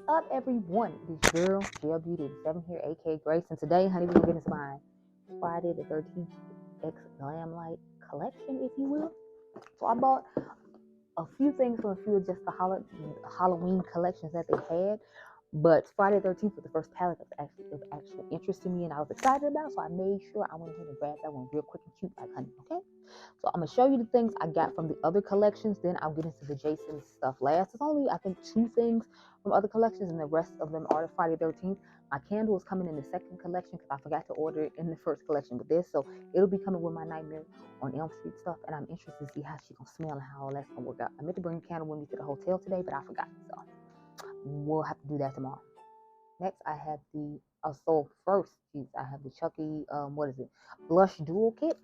up, everyone? It is girl, GELBEAUTY 7 here, aka Grace, and today, honey, we're gonna get into my Friday the 13th X Glamlite collection, if you will. So I bought a few things from a few of just the Halloween collections that they had, but Friday the 13th was the first palette that was actual interest to me and I was excited about, so I made sure I went ahead and grabbed that one real quick and cute, like honey, okay? So I'm going to show you the things I got from the other collections, then I'll get into the Jason stuff last. There's only, I think, 2 things from other collections, and the rest of them are the Friday the 13th. My candle is coming in the second collection because I forgot to order it in the first collection with this, so it'll be coming with my Nightmare on Elm Street stuff, and I'm interested to see how she's going to smell and how all that's going to work out. I meant to bring the candle with me to the hotel today, but I forgot, so we'll have to do that tomorrow. Next, I have the, I have the Chucky, blush dual kit.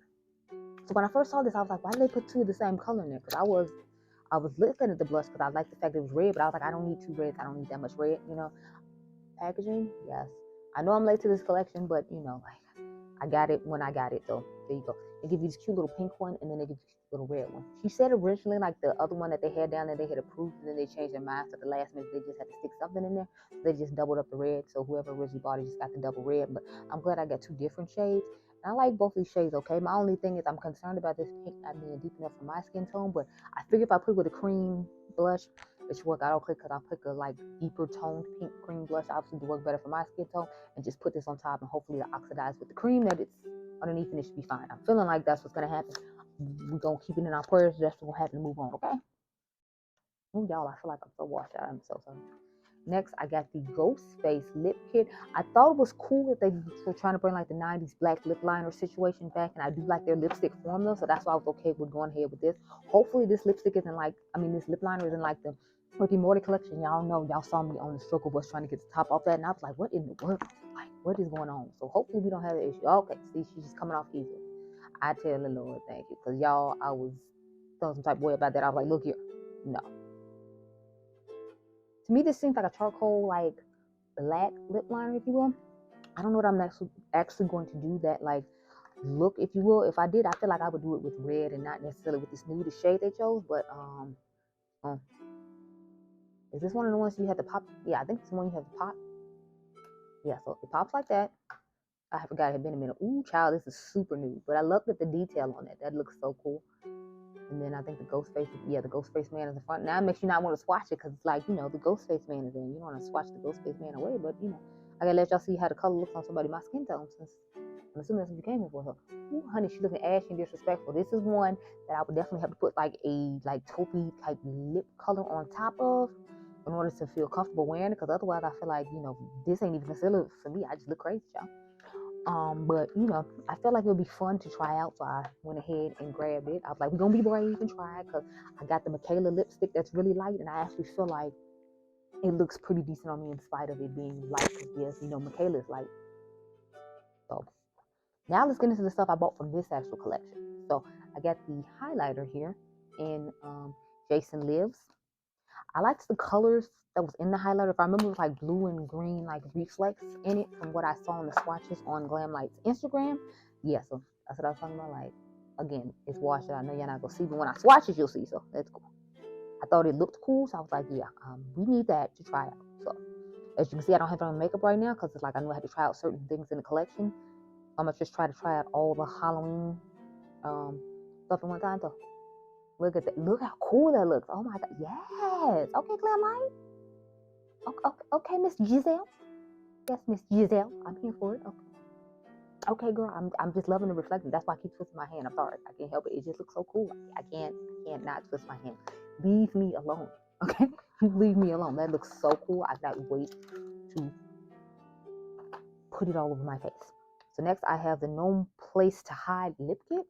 So when I first saw this, I was like, why did they put 2 of the same color in there? Because I was looking at the blush because I liked the fact that it was red, but I was like, I don't need 2 reds. I don't need that much red, you know. Packaging, yes. I know I'm late to this collection, but, you know, like, I got it when I got it, so there you go. They give you this cute little pink one, and then they give you this little red one. She said originally, like, the other one that they had down there, they had approved, and then they changed their mind, so the last minute, they just had to stick something in there. So they just doubled up the red, so whoever originally bought it just got the double red, but I'm glad I got 2 different shades. I like both these shades, okay? My only thing is I'm concerned about this pink not being deep enough for my skin tone, but I figure if I put it with a cream blush, it should work out okay because I'll pick a like deeper toned pink cream blush, obviously to work better for my skin tone, and just put this on top and hopefully it'll oxidize with the cream that it's underneath and it should be fine. I'm feeling like that's what's going to happen. We're going to keep it in our prayers. That's what's going to happen and move on, okay? Oh, y'all, I feel like I'm so washed out. I'm so sorry. Next, I got the Ghostface lip kit. I thought it was cool that they were trying to bring like the 90s black lip liner situation back, and I do like their lipstick formula, so that's why I was okay with going ahead with this. Hopefully this lipstick isn't like, this lip liner isn't like the Rick and Morty collection. Y'all know, y'all saw me on the struggle bus trying to get the top off that, and I was like, what in the world? Like, what is going on? So hopefully we don't have an issue. Okay, see, she's just coming off easy. I tell the Lord thank you, because y'all, I was feeling some type of way about that. I was like, look here, no. To me, this seems like a charcoal, like, black lip liner, if you will. I don't know what I'm actually going to do that, like, look, if you will. If I did, I feel like I would do it with red and not necessarily with this nude shade they chose, but, is this one of the ones you have to pop? Yeah, I think it's the one you have to pop. Yeah, so it pops like that. I forgot it had been a minute. Ooh, child, this is super nude, but I love the detail on it. That looks so cool. And then I think the Ghostface, the Ghostface man is in front. Now it makes you not want to swatch it because it's like, you know, the Ghostface man is in. You don't want to swatch the Ghostface man away, but, you know, I gotta let y'all see how the color looks on somebody my skin tone, since I'm assuming that's what you came here for her. Ooh, honey, she's looking ashy and disrespectful. This is one that I would definitely have to put like a taupey type lip color on top of in order to feel comfortable wearing it, because otherwise I feel like, you know, this ain't even considered for me. I just look crazy, y'all. But, you know, I felt like it would be fun to try out, so I went ahead and grabbed it. I was like, we're going to be brave and try it, because I got the Michaela lipstick that's really light, and I actually feel like it looks pretty decent on me in spite of it being light, because, yes, you know, Michaela is light. So, now let's get into the stuff I bought from this actual collection. So, I got the highlighter here in Jason Lives. I liked the colors that was in the highlighter. If I remember, it was like blue and green, like reflex in it from what I saw in the swatches on Glamlite's Instagram. Yeah, so that's what I was talking about. Like, again, it's washed out. I know y'all not gonna see, but when I swatch it, you'll see. So that's cool. I thought it looked cool, so I was like, yeah, we need that to try out. So as you can see, I don't have it on makeup right now because it's like I knew I had to try out certain things in the collection. I'm gonna just try out all the Halloween stuff at one time. So look at that. Look how cool that looks. Oh my god. Yes. Okay, Glamlite. Okay, Miss Giselle. Yes, Miss Giselle. I'm here for it. Okay, girl. I'm just loving the reflection. That's why I keep twisting my hand. I'm sorry. I can't help it. It just looks so cool. I can't not twist my hand. Leave me alone. Okay? Leave me alone. That looks so cool. I cannot wait to put it all over my face. So next I have the No Place to Hide lip kit.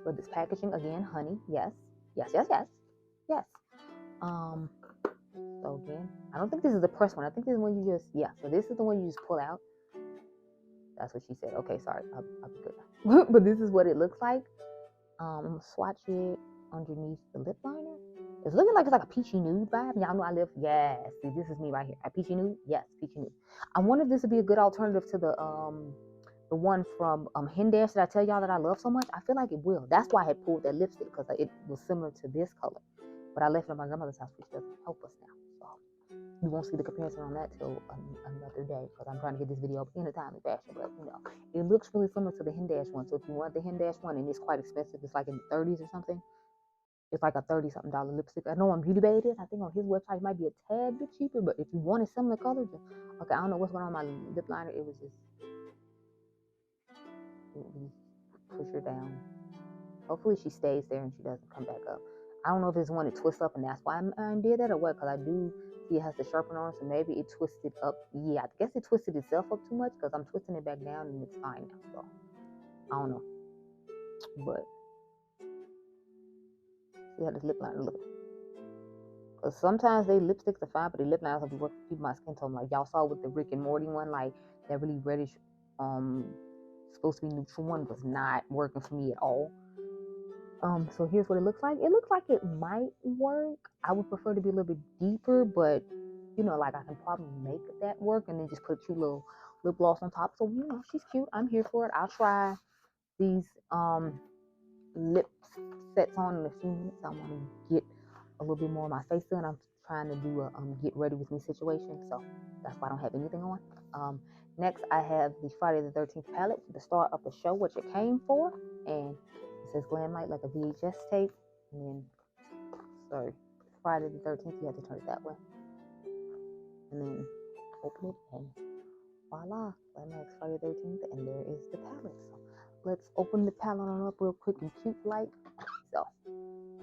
For this packaging, again, honey, yes. So again, I don't think this is the press one. I think this is the one you just, so this is the one you just pull out. That's what she said. Okay, sorry, I'll be good. But this is what it looks like. I'm gonna swatch it underneath the lip liner. It's looking like it's like a peachy nude vibe. Y'all know I live, yes. See, this is me right here. A peachy nude? Yes, peachy nude. I wonder if this would be a good alternative to the one from Hendash that I tell y'all that I love so much. I feel like it will. That's why I had pulled that lipstick, because it was similar to this color. But I left it at my grandmother's house, which doesn't help us now. So you won't see the comparison on that till another day, because I'm trying to get this video up in a timely fashion. But it looks really similar to the Hendash one. So if you want the Hendash one, and it's quite expensive, it's like in the 30s or something. It's like a $30-something lipstick. I know on Beauty Bar it is. I think on his website it might be a tad bit cheaper. But if you want a similar color, okay, I don't know what's going on with my lip liner. It was just push her down. Hopefully she stays there and she doesn't come back up. I don't know if it's one that twists up and that's why I did that or what, because I do see it has the sharpener on, so maybe it twisted up. Yeah, I guess it twisted itself up too much, because I'm twisting it back down and it's fine now. So I don't know. But see how this lip liner looks. Because sometimes they lipsticks are fine, but the lip liners will be working for people my skin tone. Like y'all saw with the Rick and Morty one, like that really reddish, supposed to be neutral one was not working for me at all. So here's what it looks like. It looks like it might work. I would prefer to be a little bit deeper, but like I can probably make that work and then just put a cute little lip gloss on top. So she's cute. I'm here for it. I'll try these lip sets on in a few minutes. I want to get a little bit more of my face done. I'm trying to do a get ready with me situation, so that's why I don't have anything on. Next I have the Friday the 13th palette, the start of the show, which it came for, and it says Glamlite like a VHS tape. And then, sorry, Friday the 13th, you have to turn it that way. And then open it, and voila, Glamlite's Friday the 13th, and there is the palette. So let's open the palette on up real quick and cute like. So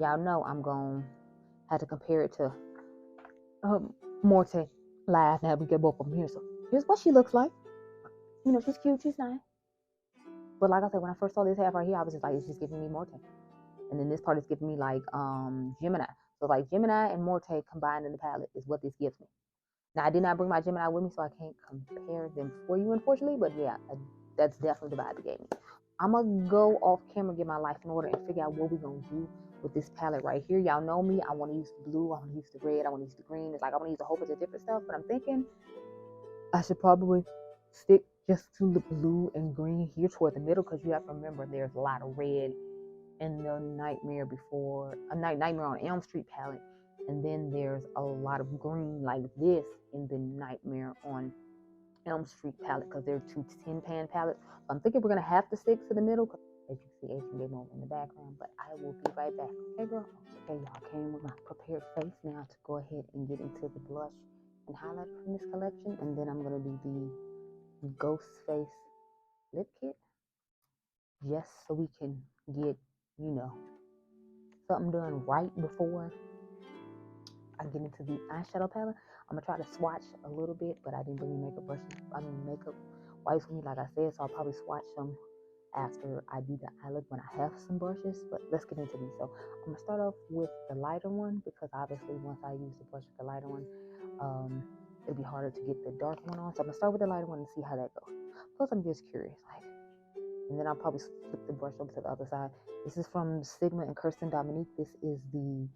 y'all know I'm going to have to compare it to Morte live now. We get both of them here. So here's what she looks like. She's cute, she's nice. But like I said, when I first saw this half right here, I was just like, it's just giving me Morte. And then this part is giving me like Gemini. So like Gemini and Morte combined in the palette is what this gives me. Now I did not bring my Gemini with me, so I can't compare them for you, unfortunately. But yeah, that's definitely the vibe it gave me. I'm gonna go off camera, get my life in order, and figure out what we're gonna do with this palette right here. Y'all know me. I want to use the blue. I want to use the red. I want to use the green. It's like I want to use a whole bunch of different stuff. But I'm thinking I should probably stick just to the blue and green here toward the middle, because you have to remember there's a lot of red in the Nightmare on Elm Street palette, and then there's a lot of green like this in the Nightmare on Elm Street palette, because they're two 10-pan palettes. So I'm thinking we're gonna have to stick to the middle, because as you can see, Adriangameover in the background. But I will be right back. Okay, girl. Okay, y'all, came with my prepared face now to go ahead and get into the blush and highlighter from this collection, and then I'm gonna do the Ghost Face lip kit, just so we can get something done right before I get into the eyeshadow palette. I'm gonna try to swatch a little bit, but I didn't bring any makeup wipes with me, like I said, so I'll probably swatch some after I do the eye look when I have some brushes. But let's get into these. So I'm gonna start off with the lighter one, because obviously once I use the brush with the lighter one, it'll be harder to get the dark one on. So I'm gonna start with the lighter one and see how that goes. Plus I'm just curious, and then I'll probably flip the brush over to the other side. This is from Sigma and Kirsten Dominique. This is the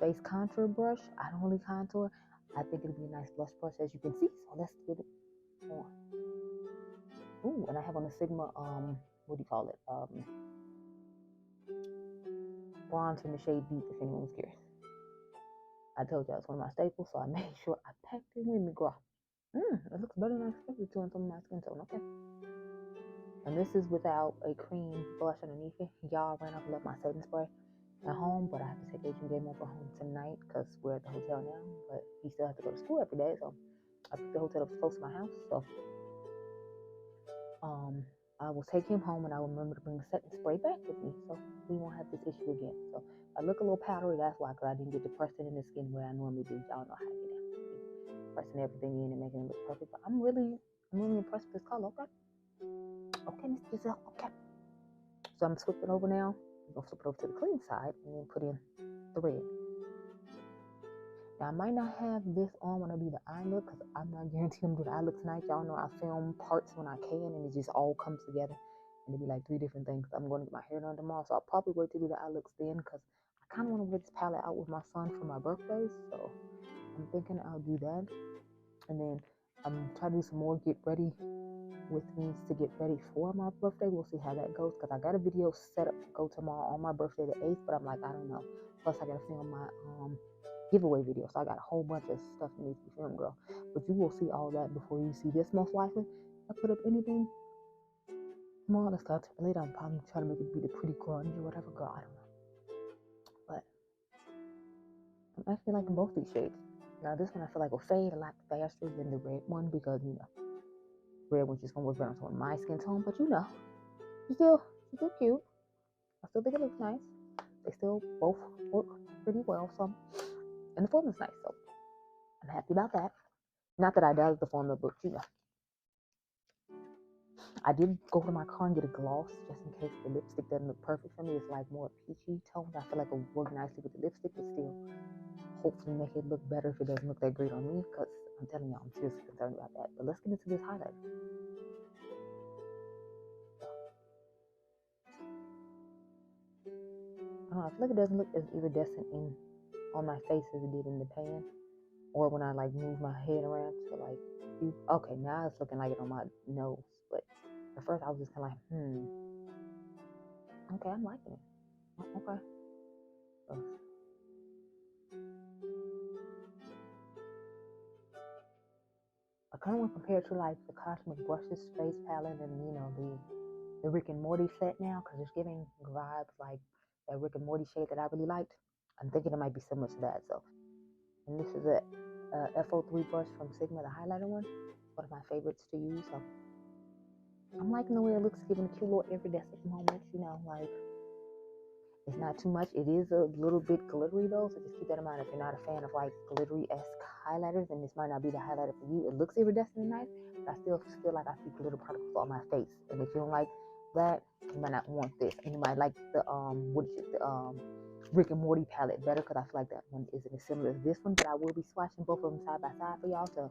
face contour brush. I don't really contour. I think it'll be a nice blush brush, as you can see. So let's get it on. Ooh, and I have on the Sigma, what do you call it? Bronze in the shade Deep, if anyone's curious. I told you it's one of my staples, so I made sure I packed it with me, girl. It looks better than I expected to on some of my skin tone. Okay. And this is without a cream blush underneath it. Y'all, ran up and left my setting spray at home, but I have to take Adriangameover home tonight, because we're at the hotel now. But he still has to go to school every day, so I picked the hotel up close to my house. So I will take him home, and I will remember to bring the setting spray back with me, so we won't have this issue again. So I look a little powdery, that's why, because I didn't get to press it in the skin where I normally do. Y'all know how I get down, pressing everything in and making it look perfect. But I'm really impressed with this color. Okay, Miss Giselle. Okay. So I'm flipping over now. I'm gonna flip it over to the clean side and then put in the red. Now I might not have this on when I do the eye look, because I'm not guaranteed I'm doing the eye look tonight. Y'all know I film parts when I can, and it just all comes together, and it'll be like 3 different things. I'm going to get my hair done tomorrow, so I'll probably wait to do the eye looks then, because I kind of want to wear this palette out with my son for my birthday. So I'm thinking I'll do that, and then I'm trying to do some more get ready with me to get ready for my birthday. We'll see how that goes because I got a video set up to go tomorrow on my birthday, the 8th, but I'm like, I don't know. Plus, I got to film my giveaway video, so I got a whole bunch of stuff that needs to be filmed, girl. But you will see all that before you see this, most likely. I put up anything tomorrow. Let's start later. I'm probably trying to make it be the pretty grunge or whatever, girl. I don't know. But I'm actually liking both these shades. Now, this one I feel like will fade a lot faster than the red one because, you know, red one's just gonna work better on my skin tone. But you know, she's still cute. I still think it looks nice. They still both work pretty well. So, and the formula's nice. So, I'm happy about that. Not that I doubted the formula, but you know, I did go to my car and get a gloss just in case the lipstick doesn't look perfect for me. It's like more peachy toned. I feel like it would work nicely with the lipstick, but still, hopefully make it look better if it doesn't look that great on me. Because I'm telling y'all, I'm seriously concerned about that. But let's get into this highlighter. I don't know, I feel like it doesn't look as iridescent on my face as it did in the pan, or when I like move my head around to like see. Okay, now it's looking like it on my nose, but at first I was just kind of like, okay, I'm liking it. Okay. I kind of want to compare it to like the Cosmic Brushes face palette and you know the Rick and Morty set now, because it's giving vibes like that Rick and Morty shade that I really liked. I'm thinking it might be similar to that. So, and this is a FO3 brush from Sigma, the highlighter one. One of my favorites to use. So I'm liking the way it looks, giving a cute little iridescent moment. You know, like it's not too much. It is a little bit glittery though, so just keep that in mind. If you're not a fan of like glittery-esque highlighters, then this might not be the highlighter for you. It looks iridescent and nice, but I still feel like I see glitter particles on my face. And if you don't like that, you might not want this. And you might like the Rick and Morty palette better, because I feel like that one isn't as similar as this one. But I will be swatching both of them side by side for y'all to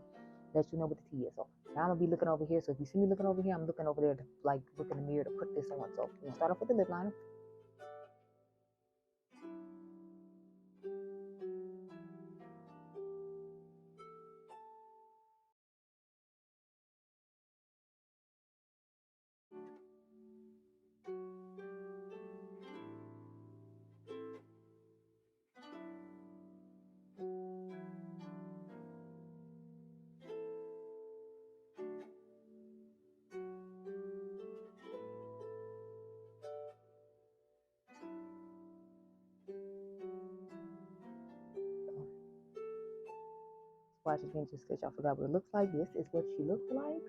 let you know what the tea is. So now I'm gonna be looking over here. So if you see me looking over here, I'm looking over there to like look in the mirror to put this on. So we'll start off with the lip liner. Watch again just in case y'all forgot what it looks like. This is what she looks like.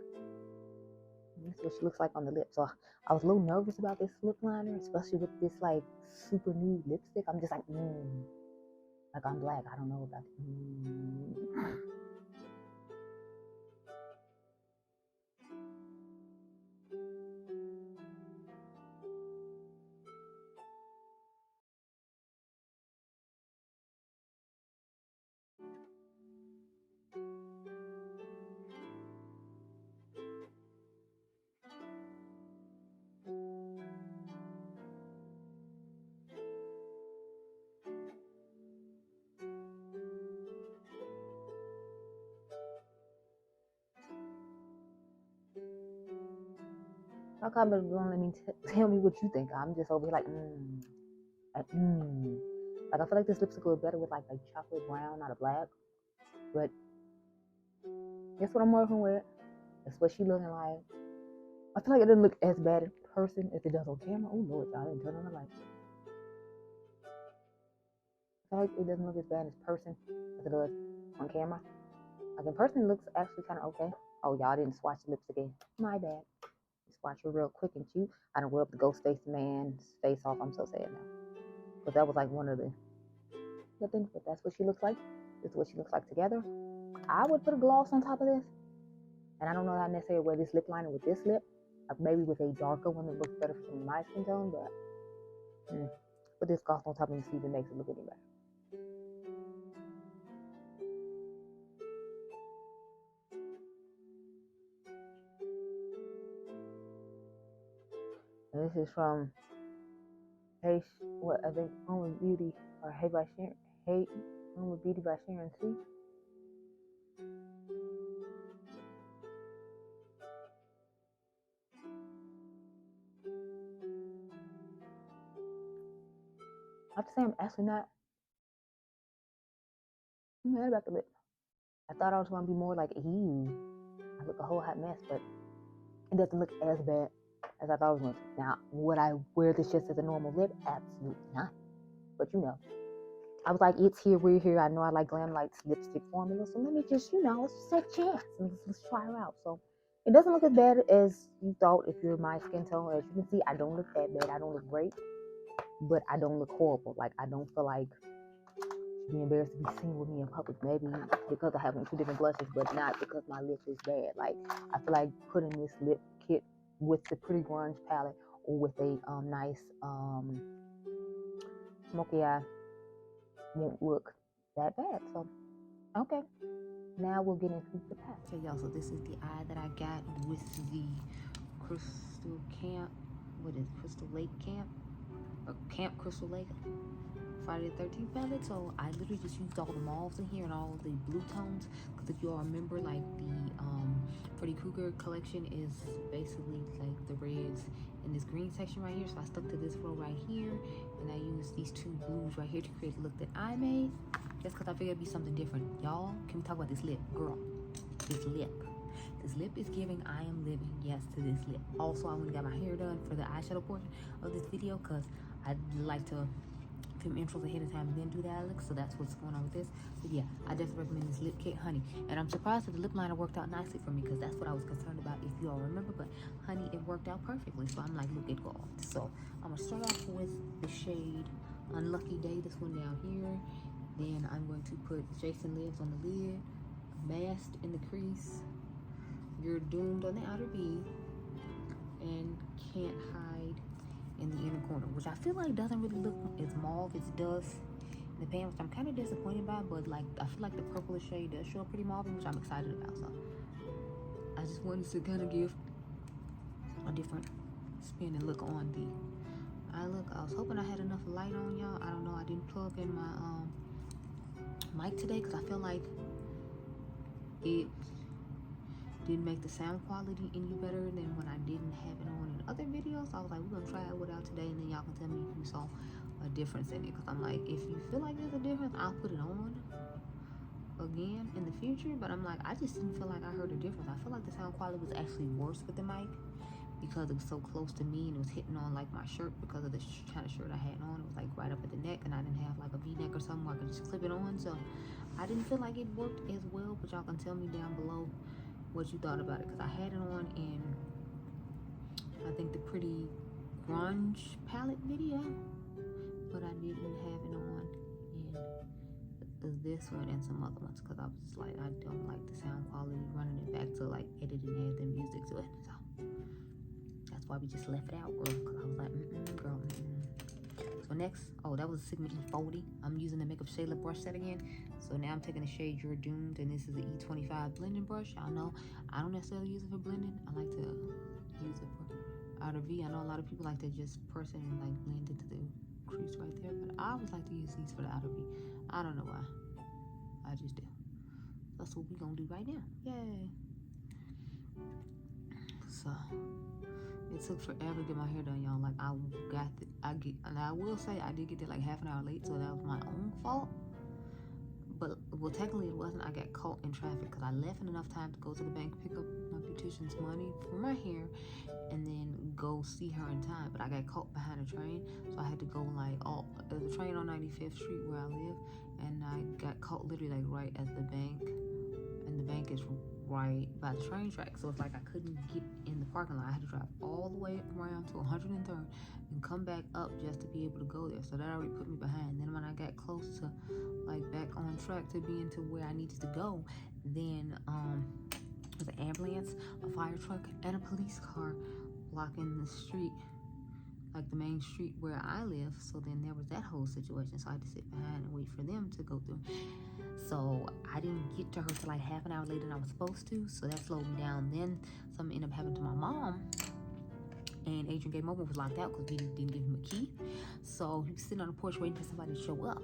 And this is what she looks like on the lip. So I was a little nervous about this lip liner, especially with this like super nude lipstick. I'm just like, like I'm black. I don't know about it. Y'all comment below, let me tell me what you think. I'm just over here like, like I feel like this lipstick would better with like a chocolate brown, not a black. But guess what I'm working with? That's what she looking like. I feel like it doesn't look as bad in person as it does on camera. Oh Lord, y'all didn't turn on the light. I feel like it doesn't look as bad as person as it does on camera. Like in person, it looks actually kind of okay. Oh, y'all didn't swatch the lips again. My bad. Swatch it real quick and cute. I done rubbed the Ghostface man's face off. I'm so sad now. But that was like one of the things. But that's what she looks like. This is what she looks like together. I would put a gloss on top of this. And I don't know how necessarily wear this lip liner with this lip. Maybe with a darker one that looks better for my skin tone. But put this gloss on top and see if it makes it look any better. And this is from UOMA Beauty or UOMA Beauty by Sharon C. I have to say I'm actually not mad about the lip. I thought I was going to be more like, ew, I look a whole hot mess, but it doesn't look as bad as I thought it was going to. Now, would I wear this just as a normal lip? Absolutely not. But you know, I was like, it's here, we're here. I know I like Glamlite's lipstick formula, so let me just, you know, let's just take a chance and let's try her out. So it doesn't look as bad as you thought if you're my skin tone. As you can see, I don't look that bad. I don't look great, but I don't look horrible. Like, I don't feel like be embarrassed to be seen with me in public. Maybe because I have 2 different blushes, but not because my lip is bad. Like, I feel like putting this lip kit with the Pretty Grunge palette or with a nice smoky eye won't look that bad. So, okay. Now we'll get into the palette. Okay, y'all, so this is the eye that I got with the Crystal Camp. What is it? Crystal Lake Camp? Or Camp Crystal Lake Friday the 13th palette. So I literally just used all the mauves in here and all the blue tones, because if you all remember, like the Freddy Krueger collection is basically like the reds in this green section right here. So I stuck to this row right here, and I used these 2 blues right here to create the look that I made, just because I figured it'd be something different. Y'all, can we talk about this lip? Girl, this lip is giving I am living, yes, to this lip. Also, I went and got my hair done for the eyeshadow portion of this video, because I'd like to film intros ahead of time and then do the eye look. So that's what's going on with this. But yeah, I definitely recommend this lip kit, honey. And I'm surprised that the lip liner worked out nicely for me, because that's what I was concerned about, if you all remember. But honey, it worked out perfectly. So I'm like, look at God. So I'm gonna start off with the shade Unlucky Day, this one down here. Then I'm going to put Jason Lives on the lid, Masked in the crease, You're Doomed on the outer V, and Can't Hide in the inner corner, which I feel like doesn't really look as mauve as it does in the pan, which I'm kind of disappointed by. But like, I feel like the purplish shade does show up pretty mauve, which I'm excited about. So I just wanted to kind of give a different spin and look on the eye look. I was hoping I had enough light on, y'all. I don't know. I didn't plug in my mic today, because I feel like it didn't make the sound quality any better than when I didn't have it on in other videos. So I was like, we're gonna try it without today, and then y'all can tell me if you saw a difference in it. Because I'm like, if you feel like there's a difference, I'll put it on again in the future. But I'm like, I just didn't feel like I heard a difference. I feel like the sound quality was actually worse with the mic, because it was so close to me and it was hitting on like my shirt, because of the kind of shirt I had on. It was like right up at the neck, and I didn't have like a V-neck or something where I could just clip it on. So I didn't feel like it worked as well. But y'all can tell me down below what you thought about it, because I had it on in, I think, the Pretty Grunge palette video, but I didn't have it on in this one and some other ones, because I was just like, I don't like the sound quality running it back to like editing and the music to it. So that's why we just left it out, girl, because I was like, girl, So next, oh, that was a Signature 40. I'm using the Makeup Shade Lip brush set again. So now I'm taking the shade You're Doomed, and this is the E25 blending brush. Y'all know I don't necessarily use it for blending. I like to use it for outer V. I know a lot of people like to just press it and like blend it to the crease right there, but I always like to use these for the outer V. I don't know why. I just do. That's what we're gonna do right now. Yay. So it took forever to get my hair done, y'all. Like, and I will say I did get there like half an hour late, so that was my own fault. But, well, technically it wasn't. I got caught in traffic because I left in enough time to go to the bank, pick up my beautician's money for my hair, and then go see her in time. But I got caught behind a train, so I had to go like, there's a train on 95th Street where I live, and I got caught literally like right at the bank, and the bank is right by the train track. So it's like I couldn't get in the parking lot. I had to drive all the way around to 103rd and come back up just to be able to go there. So that already put me behind. Then when I got close to like back on track to being to where I needed to go, then there's an ambulance, a fire truck, and a police car blocking the street, like the main street where I live. So then there was that whole situation. So I had to sit behind and wait for them to go through. So I didn't get to her till like half an hour later than I was supposed to. So that slowed me down. Then something ended up happening to my mom, and Adriangameover was locked out because we didn't give him a key. So he was sitting on the porch waiting for somebody to show up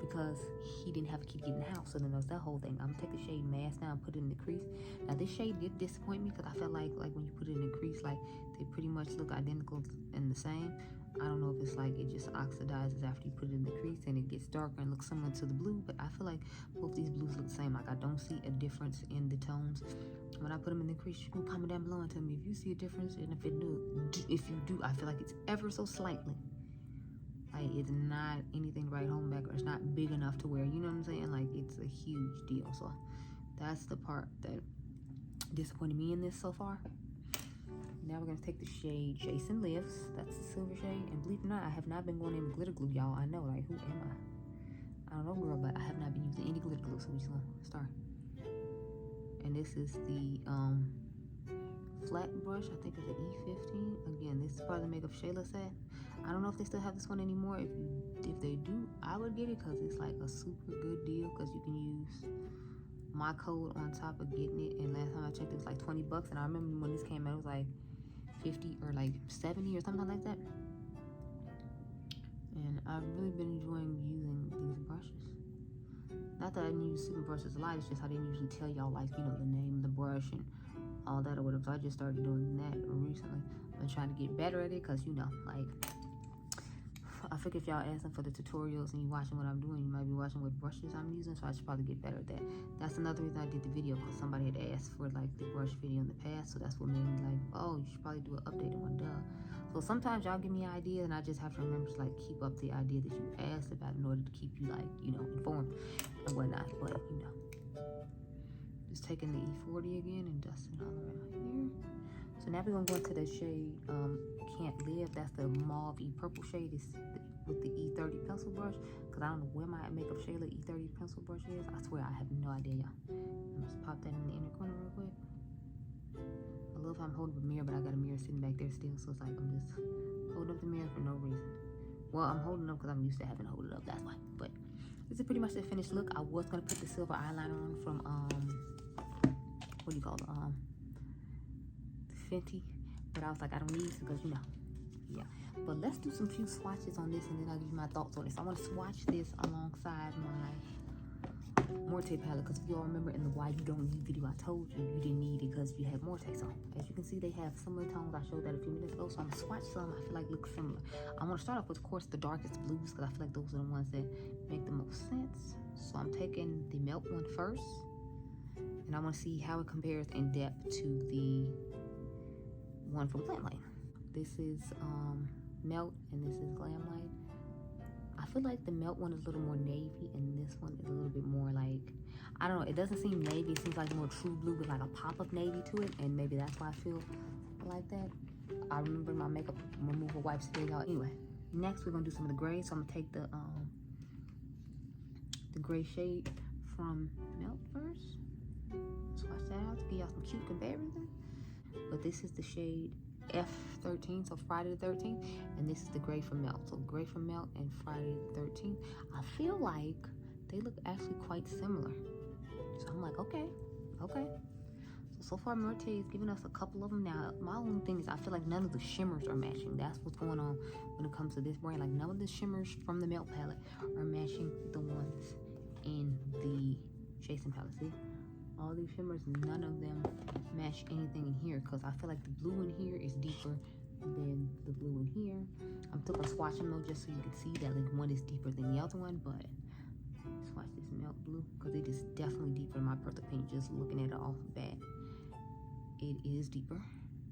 because he didn't have a key to get in the house. So then there was that whole thing. I'm gonna take the shade Mask now and put it in the crease. Now this shade did disappoint me because I felt like when you put it in the crease, like they pretty much look identical and the same. I don't know if it's like it just oxidizes after you put it in the crease and it gets darker and looks similar to the blue, but I feel like both these blues look the same. Like I don't see a difference in the tones when I put them in the crease. You can comment down below and tell me if you see a difference, and if you do, I feel like it's ever so slightly. Like it's not anything to write home back, or it's not big enough to where, you know what I'm saying, like it's a huge deal. So that's the part that disappointed me in this so far. Now we're gonna take the shade Jason Lives. That's the silver shade. And believe it or not, I have not been going in with glitter glue, y'all. I know, like, who am I? I don't know, girl, but I have not been using any glitter glue, so we're just gonna start. And this is the flat brush. I think it's an E15. Again, this is part of the Makeup Shayla set. I don't know if they still have this one anymore. If they do, I would get it because it's like a super good deal, because you can use my code on top of getting it. And last time I checked, it was like 20 bucks. And I remember when this came out, it was like 50 or like 70 or something like that. And I've really been enjoying using these brushes. Not that I didn't use super brushes a lot, it's just I didn't usually tell y'all, like, you know, the name of the brush and all that or whatever. So I just started doing that recently. I've been trying to get better at it because, you know, like, I figure if y'all asking for the tutorials and you watching what I'm doing, you might be watching what brushes I'm using, so I should probably get better at that. That's another reason I did the video, because somebody had asked for like the brush video in the past, so that's what made me like, oh, you should probably do an updated one, duh. So sometimes y'all give me ideas and I just have to remember to like keep up the idea that you asked about in order to keep you, like, you know, informed and whatnot. But you know, just taking the E40 again and dusting all around here. So now we're gonna go into the shade Can't Live. That's the mauve purple shade. Is with the E30 pencil brush, because I don't know where my Makeup Shayla E30 pencil brush is. I swear I have no idea, y'all. Let's pop that in the inner corner real quick. I love how I'm holding the mirror, but I got a mirror sitting back there still, so it's like I'm just holding up the mirror for no reason. Well, I'm holding up because I'm used to having to hold it up, that's why. But this is pretty much the finished look. I was gonna put the silver eyeliner on from what do you call it? Fenty, but I was like, I don't need to, because, you know, yeah. But let's do some few swatches on this, and then I'll give you my thoughts on it. So I want to swatch this alongside my Morte palette, because if you all remember in the Why You Don't Need video, I told you you didn't need it because you had Morte. So as you can see, they have similar tones. I showed that a few minutes ago, so I'm gonna swatch some I feel like look similar. I want to start off with, of course, the darkest blues, because I feel like those are the ones that make the most sense. So I'm taking the Melt one first, and I want to see how it compares in depth to the one from Glamlite. This is Melt, and this is Glamlite. I feel like the Melt one is a little more navy, and this one is a little bit more like, I don't know, it doesn't seem navy. It seems like more true blue with like a pop of navy to it, and maybe that's why I feel like that. I remember my makeup removal wipes today, y'all. Anyway, next we're gonna do some of the grays. So I'm gonna take the gray shade from Melt first. Swatch that out to give y'all some cute comparison. But this is the shade F13, so Friday the 13th, and this is the gray from Melt. So gray from Melt and Friday the 13th. I feel like they look actually quite similar. So I'm like, okay. So far Morte is giving us a couple of them. Now, my only thing is I feel like none of the shimmers are matching. That's what's going on when it comes to this brand. Like, none of the shimmers from the Melt palette are matching the ones in the Jason palette. See? All these shimmers, none of them match anything in here, because I feel like the blue in here is deeper than the blue in here. I'm still gonna swatch them though, just so you can see that like one is deeper than the other one, but swatch this Melt blue, because it is definitely deeper in my personal opinion. Just looking at it off the bat, it is deeper.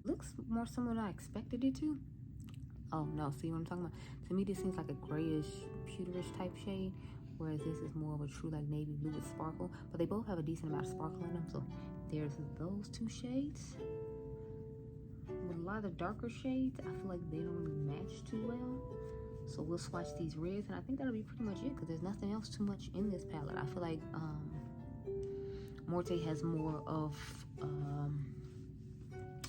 Looks more similar than I expected it to. Oh no, see what I'm talking about? To me, this seems like a grayish, pewterish type shade, whereas this is more of a true like navy blue with sparkle. But they both have a decent amount of sparkle in them. So there's those two shades. With a lot of darker shades, I feel like they don't really match too well. So we'll swatch these reds, and I think that'll be pretty much it, because there's nothing else too much in this palette. I feel like Morte has more of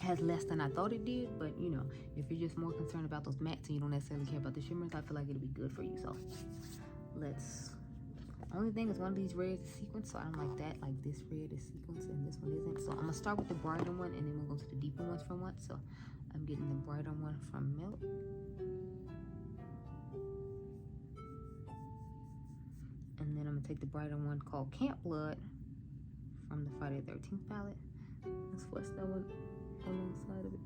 has less than I thought it did, but you know, if you're just more concerned about those mattes and you don't necessarily care about the shimmers, I feel like it'll be good for you. So let's, only thing is one of these reds is sequence, so I don't like that. Like, this red is sequence and this one isn't. So I'm gonna start with the brighter one, and then we'll go to the deeper ones from once. So I'm getting the brighter one from Melt. And then I'm gonna take the brighter one called Camp Blood from the Friday the 13th palette. Let's swatch that one alongside of it.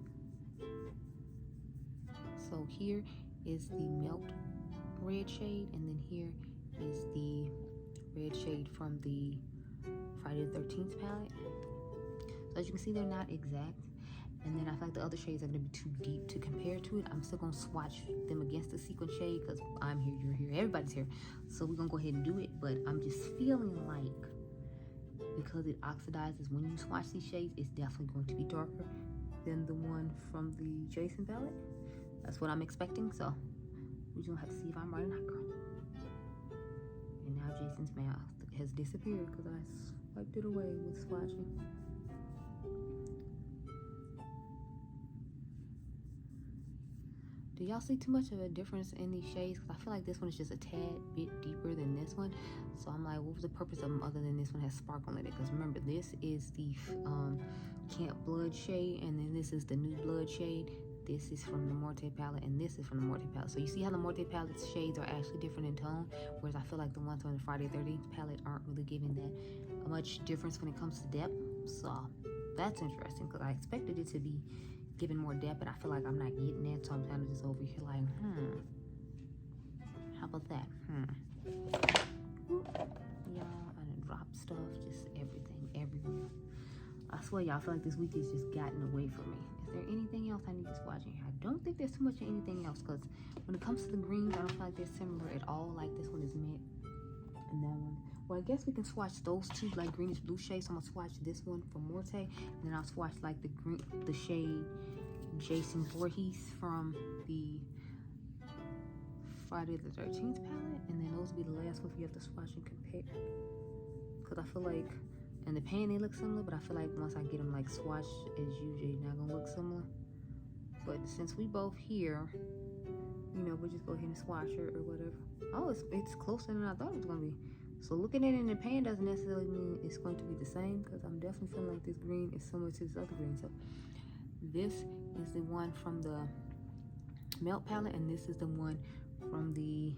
So here is the Melt red shade, and then here is the red shade from the Friday the 13th palette. So as you can see, they're not exact. And then I feel like the other shades are gonna be too deep to compare to it. I'm still gonna swatch them against the sequin shade because I'm here, you're here, everybody's here. So we're gonna go ahead and do it, but I'm just feeling like because it oxidizes when you swatch these shades, it's definitely going to be darker than the one from the Jason palette. That's what I'm expecting, so we're gonna have to see if I'm right or not, girl. And now Jason's mouth has disappeared because I swiped it away with swatching. Do y'all see too much of a difference in these shades? Because I feel like this one is just a tad bit deeper than this one. So I'm like, what was the purpose of them other than this one has sparkle in it? Because remember, this is the Camp Blood shade, and then this is the New Blood shade. This is from the Morte palette, and this is from the Morte palette. So you see how the Morte palette shades are actually different in tone, whereas I feel like the ones from the Friday 13th palette aren't really giving that much difference when it comes to depth. So that's interesting because I expected it to be giving more depth, but I feel like I'm not getting that, so I'm kind of just over here like, how about that? Y'all, I done dropped stuff, just everything, everywhere. I swear, y'all, I feel like this week has just gotten away from me. Is there anything else I need to swatch in here? I don't think there's too much of anything else, because when it comes to the greens, I don't feel like they're similar at all. Like this one is matte, and that one. Well, I guess we can swatch those two, like greenish blue shades. So I'm gonna swatch this one from Morte, and then I'll swatch like the shade Jason Voorhees from the Friday the 13th palette, and then those will be the last ones we have to swatch and compare. Because I feel like in the pan they look similar, but I feel like once I get them like swatched, it's usually not gonna look similar. But since we both here, you know, we'll just go ahead and swatch her or whatever. Oh, it's closer than I thought it was gonna be. So looking at it in the pan doesn't necessarily mean it's going to be the same, because I'm definitely feeling like this green is similar to this other green. So this is the one from the Melt palette, and this is the one from the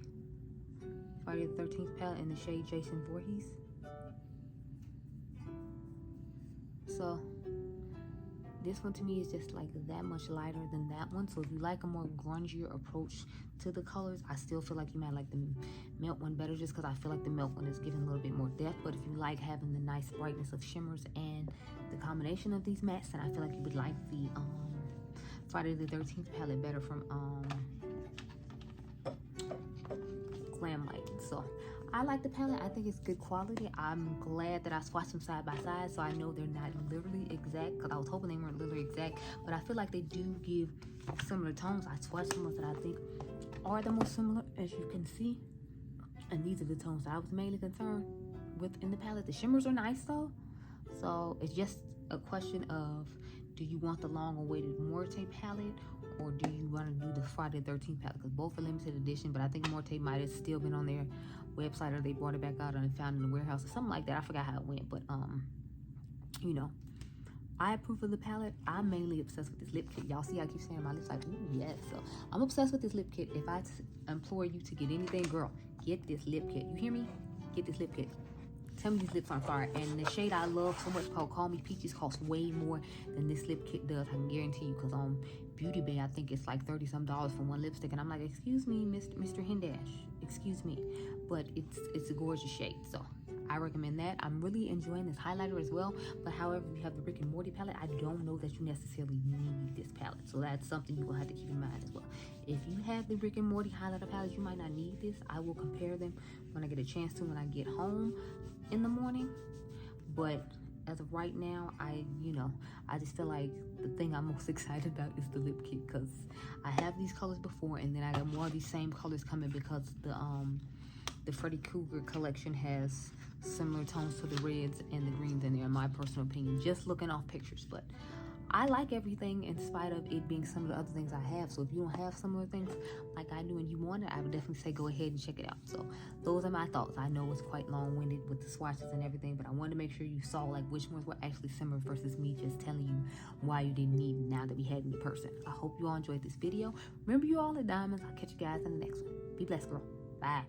Friday the 13th palette in the shade Jason Voorhees. So this one to me is just like that much lighter than that one. So if you like a more grungier approach to the colors, I still feel like you might like the Melt one better, just because I feel like the Melt one is giving a little bit more depth. But if you like having the nice brightness of shimmers and the combination of these mattes, then I feel like you would like the Friday the 13th palette better from Glamlite. So I like the palette. I think it's good quality. I'm glad that I swatched them side by side, so I know they're not literally exact, because I was hoping they weren't literally exact, but I feel like they do give similar tones. I swatched the ones that I think are the most similar, as you can see, and these are the tones that I was mainly concerned with in the palette. The shimmers are nice though, so it's just a question of, do you want the long-awaited Morte palette, or do you want to do the Friday the 13th palette? Because both are limited edition, but I think Morte might have still been on their website, or they brought it back out and found it in the warehouse or something like that. I forgot how it went, but you know, I approve of the palette. I'm mainly obsessed with this lip kit. Y'all see I keep saying my lips like, ooh, yes. So I'm obsessed with this lip kit. If I implore you to get anything, girl, get this lip kit. You hear me? Get this lip kit. Tell me these lips aren't fire. And the shade I love so much called Call Me Peaches costs way more than this lip kit does. I can guarantee you, because on Beaute Bar, I think it's like $30-some for one lipstick. And I'm like, excuse me, Mr. Hendash. Excuse me. But it's a gorgeous shade. So I recommend that. I'm really enjoying this highlighter as well. But however, you have the Rick and Morty palette, I don't know that you necessarily need this palette. So that's something you're going to have to keep in mind as well. If you have the Rick and Morty highlighter palette, you might not need this. I will compare them when I get a chance to, when I get home in the morning. But as of right now, I just feel like the thing I'm most excited about is the lip kit, because I have these colors before, and then I got more of these same colors coming because the Freddy Krueger collection has similar tones to the reds and the greens in there, in my personal opinion, just looking off pictures. But I like everything in spite of it being some of the other things I have. So if you don't have similar things like I do and you want it, I would definitely say go ahead and check it out. So those are my thoughts. I know it's quite long-winded with the swatches and everything, but I wanted to make sure you saw like which ones were actually similar versus me just telling you why you didn't need it now that we had it in person. I hope you all enjoyed this video. Remember, you all are diamonds. I'll catch you guys in the next one. Be blessed, girl. Bye.